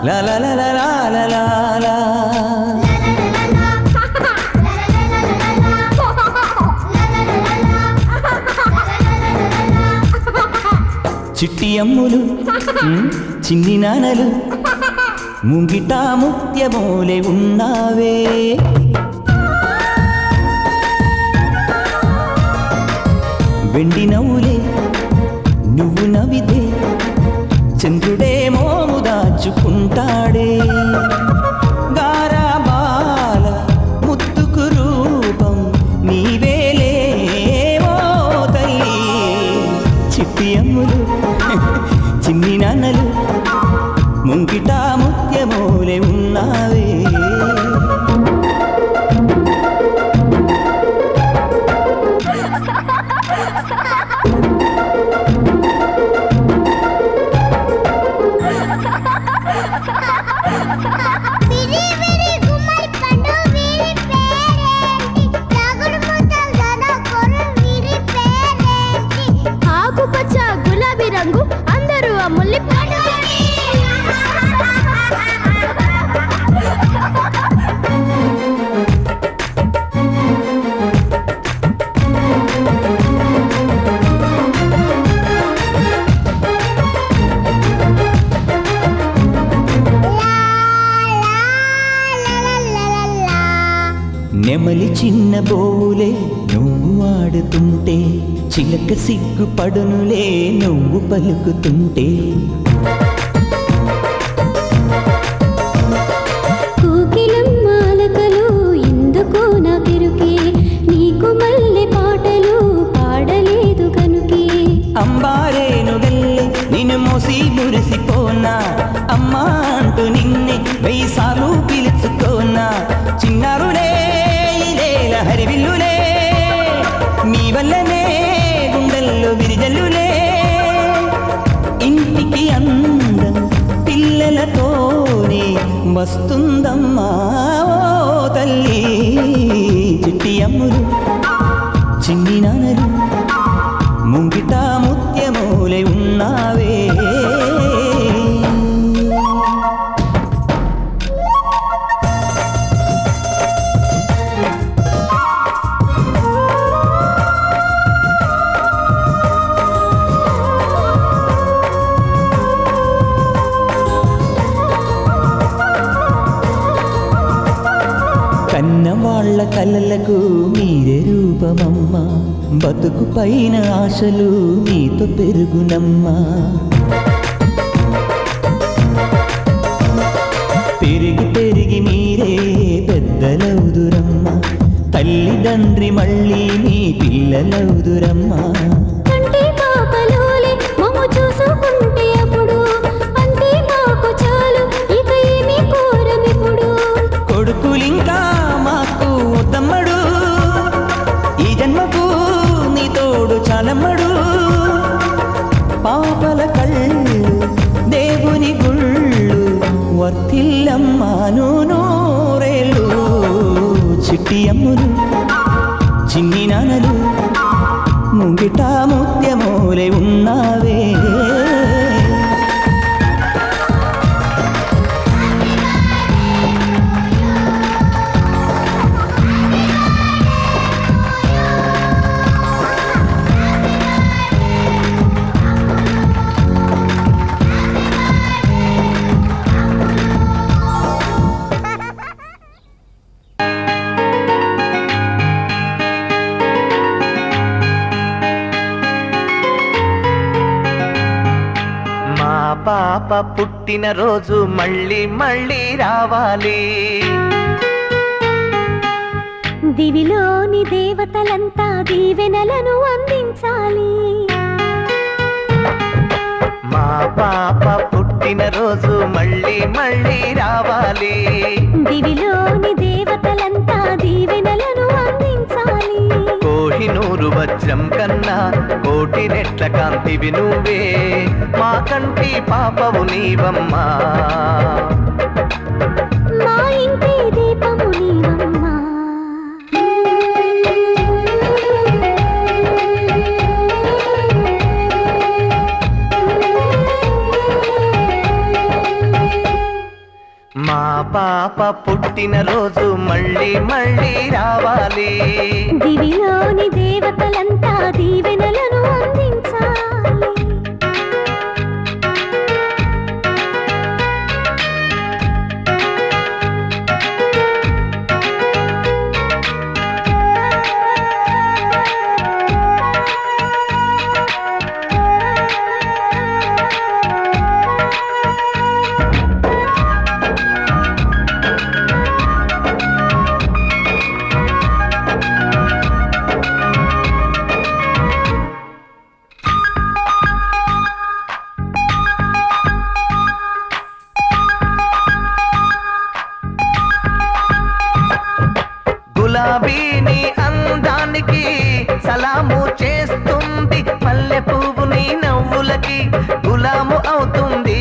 లా లా లా లా లా లా లా. చిట్టి అమ్ములు చిన్ని నానలు ముంగిట ముత్యమూలే ఉన్నావే. వెండి నవ్వులే నువ్వు నవ్వితే చంద్రుడే మోము దాచుకుంటాడే. గారాబాల ముత్తుకు రూపం నీవేలే ఓ తల్లి. చిట్టి అమ్ములు చిన్ని నాన్నలు ముంగిట ముత్యమూలే ఉన్నావే. ఆకుపచ్చ గులాబీ రంగు అందరూ అమ్ముల్ని నెమలి చిన్న బోలే నువ్వు ఆడుతుంటే చిలక సిగ్గుపడునులే నువ్వు పలుకుతుంటే. కోకిలమ్మాలకలు ఎందుకో నాకెరుకే నీకు మల్లె పాటలు పాడలేదు కనుకే. అంబారేను వెళ్ళి నిన్ను మోసి మురిసిపోనా అమ్మా అంటూ నిన్నే 1000 సార్లు పిలుచుకోనా. చిన్నారులే ఇదేల హరివిల్లులే మీ వల్లనే గుండెల్లో విరిజల్లులే. ఇంటికి అందం పిల్లలతోనే వస్తుందమ్మా ఓ తల్లి. చిట్టి అమ్ములు చిన్ని నాన్నలు ముంగిట ముత్యమూలే ఉన్నావే. కన్నవాళ్ల కలలకు మీరే రూపమమ్మా. బతుకు పైన ఆశలు మీతో పెరుగునమ్మా. పెరిగి పెరిగి మీరే పెద్దలవుదురమ్మా. తల్లిదండ్రి మళ్ళీ మీ పిల్లలవుదురమ్మా. చూసుకుంటే అప్పుడు అంతే మాకు చాలు ఇక ఏమీ కోరమిప్పుడు. కొడుకులింకా మాకు తమ్మడు ఈ జన్మకు నీ తోడు చాలమ్మడు. పాపల కళ్ళు దేవుని గుళ్ళు వర్తిల్లమ్మాను నూరేళ్ళు. చిట్టి అమ్ములు చిన్ని నాన్నలు ముంగిట ముత్యమూలే ఉన్నావే. పాప పుట్టిన రోజు మళ్ళీ మళ్ళీ రావాలి. దివిలోని దేవతలంతా దీవెనలను అందించాలి. మా పాప పుట్టిన రోజు మళ్ళీ మళ్ళీ రావాలి. దివిలోని దేవతలంతా దీవెనలను అందించాలి. కోహినూరు వజ్రం కన్నా కోటి రెట్ల కాంతివి నువ్వే. మా కంటి పాపవు నీవమ్మా. మా ఇంటి దీపము నీవమ్మా. పాప పుట్టిన రోజు మళ్ళీ మళ్ళీ రావాలి. దివిలోని దేవతలంతా దీవెనలను అందించాలి. గులాబీని అందానికి సలాము చేస్తుంది, మల్లె పువ్వు నీ నవ్వులకి గులాము అవుతుంది.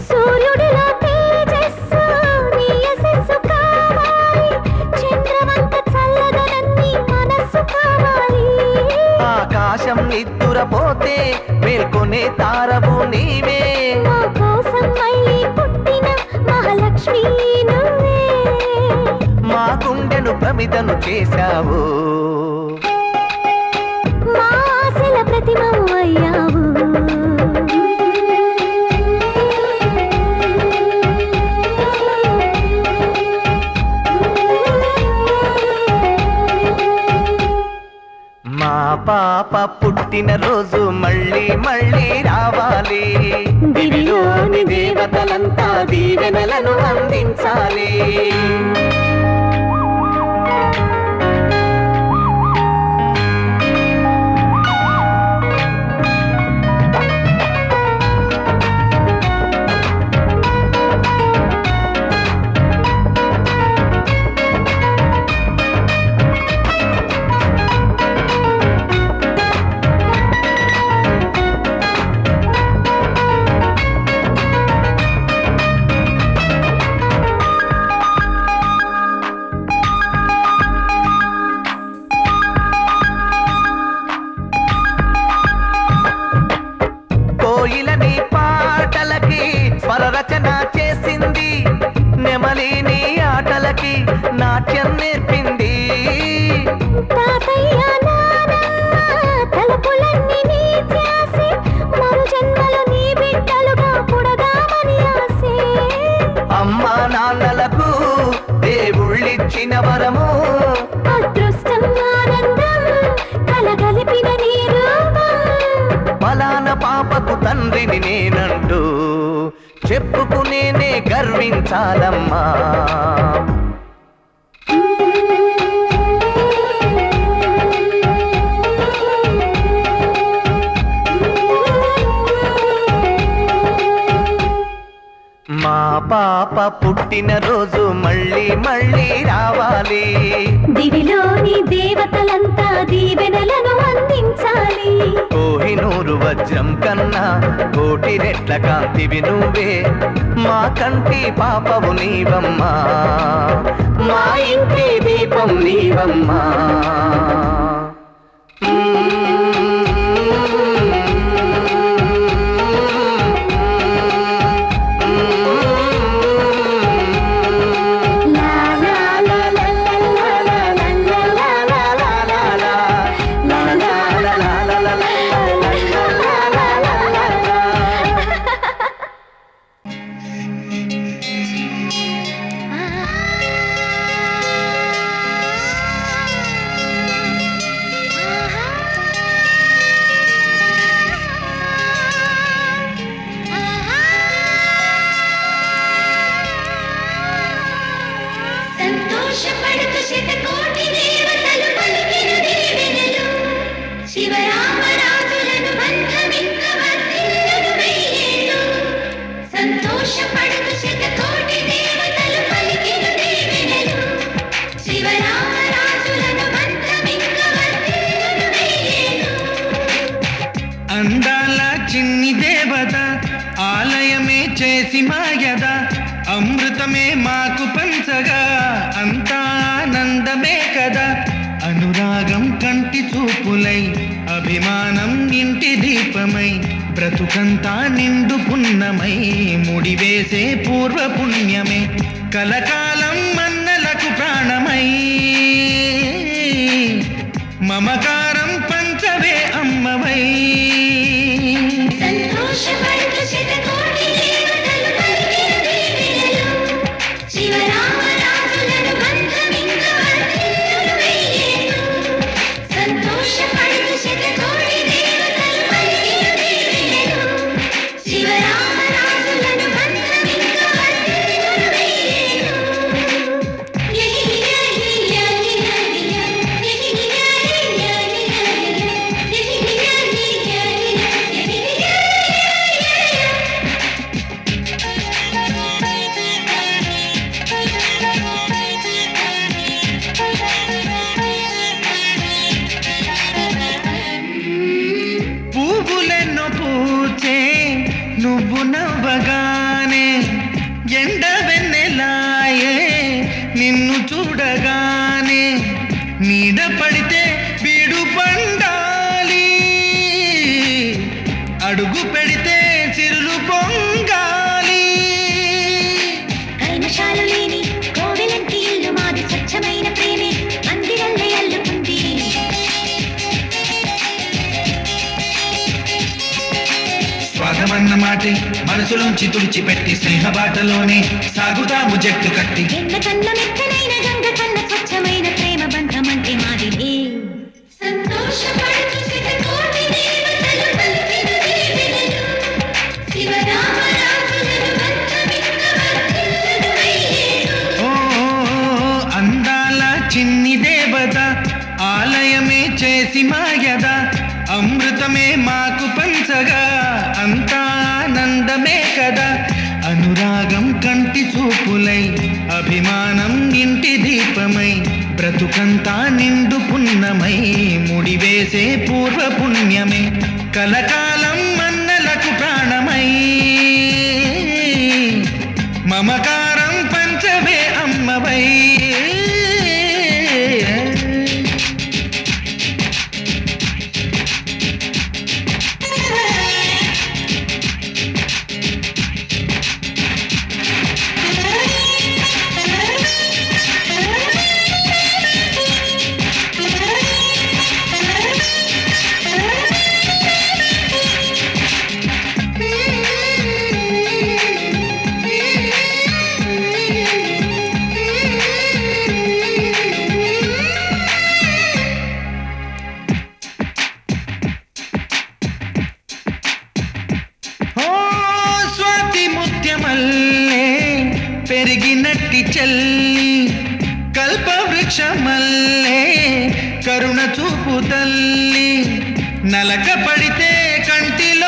సూర్యుడిలో తేజస్సు నీ యశస్సు కావాలి, చంద్రవంత చల్లదనన్ని మనస్సు కావాలి. ఆకాశం నిద్దురపోతే మేల్కొనే తారవు నీవే, మా కోసం మళ్ళీ పుట్టిన మహాలక్ష్మి నువ్వే. మా గుండెను ప్రమిదను చేశావు, మా ఆశల ప్రతిమవు అయ్యావు. మా పాప పుట్టిన రోజు మళ్ళీ మళ్ళీ రావాలి. దివిలోని దేవతలంతా దీవెనలను అందించాలి. కోయిలని పాటలకి స్వరరచన చేసింది, నెమలిని ఆటలకి నాట్యం నేర్పింది. తాతయ్య నానమ్మ తలుపులన్నీ నీ ధ్యాసే, మరు జన్మలో నీ బిడ్డలుగా పుడదామని ఆసే. అమ్మా నాన్నలకు దేవుళ్ళిచ్చిన వరము, అదృష్టం ఆనందం కలగలిపిన నీ రూపం. ఫలాన పాపకు తండ్రిని నేనంటూ చెప్పుకునేనే గర్వించాలమ్మా. మా పాప పుట్టిన రోజు మళ్ళీ మళ్ళీ రావాలి. దివిలోని దేవతలంతా దీవెనలను అందించాలి. కోహినూరు వజ్రం కన్నా కోటి రెట్ల కాంతివి నువ్వే, మా కంటి పాపవు నీవమ్మా, మా ఇంటి దీపం నీవమ్మా. సంతోషపడుతు శతకోటి దేవతలు పలికిన దీవెనలు, శివరామరాజులను బంధమింక వర్ధిల్లును వెయ్యేళ్ళు. సంతోషపడుతు శతకోటి దేవతలు పలికిన దీవెనలు, శివరామరాజులను బంధమింక వర్ధిల్లును వెయ్యేళ్ళు. అందాల చిన్ని దేవత ఆలయమే చేసి మాయద, అమృతమే మాకు పంచగా అంతా ఆనందమే కదా. అనురాగం కంటి చూపులై, అభిమానం ఇంటి దీపమై, బ్రతుకంతా నిండు పున్నమై ముడివేసే పూర్వ పుణ్యమే కలకాలం మన్నలకు ప్రాణమై మమకారం పంచవే అమ్మవై సంతోషపడుతూ శతకోటి దేవతలు పలికిన దీవెనలు శివరామరాజులను బంధమింక వర్ధిల్లును వెయ్యేళ్ళు. సంతోషపడుతూ శతకోటి దేవతలు పలికిన దీవెనలు శివరామరాజులను బంధమింక వర్ధిల్లును వెయ్యేళ్ళు. పువ్వులెన్నో పూచే నువ్వు నవ్వగానే ఎండ వెన్నెలాయే నిన్ను చూడగానే నీడ పడితే బీడు పండాలి అడుగు పెడితే చిరులు పొంగాలి కల్మషాలు లేని కోవెలంటి ఇల్లు మాది స్వచ్ఛమైన ప్రేమే మందిరల్లే అల్లుకుంది. స్వాగమన్న మాటే మనసులోంచి తుడిచిపెట్టి స్నేహబాటలోనే సాగుతాము జట్టు కట్టి ఎన్న కన్న మెత్తనైన గంగ కన్న స్వచ్ఛమైన ప్రేమ బంధమంటే మాదిలే. సంతోషపడుతూ శతకోటి దేవతలు పలికిన దీవెనలు శివరామరాజులను బంధమింక వర్ధిల్లును వెయ్యేళ్ళు. ఓ అందాల చిన్ని దేవత ఆలయమే చేసి మాయద అమృతమే మాకు పంచగా అంతా ఆనందమే కదా అనురాగం కంటి చూపులై అభిమానం ఇంటి దీపమై బ్రతుకంతా నిండు పున్నమై ముడివేసే పూర్వ పుణ్యమే కలకాలం మన్నలకు ప్రాణమై మమకారం పంచవే అమ్మవై స్వాతి ముత్యమల్లే పెరిగినట్టి చెల్లి కల్పవృక్షమల్లే కరుణ చూపు తల్లి నలక పడితే కంటిలో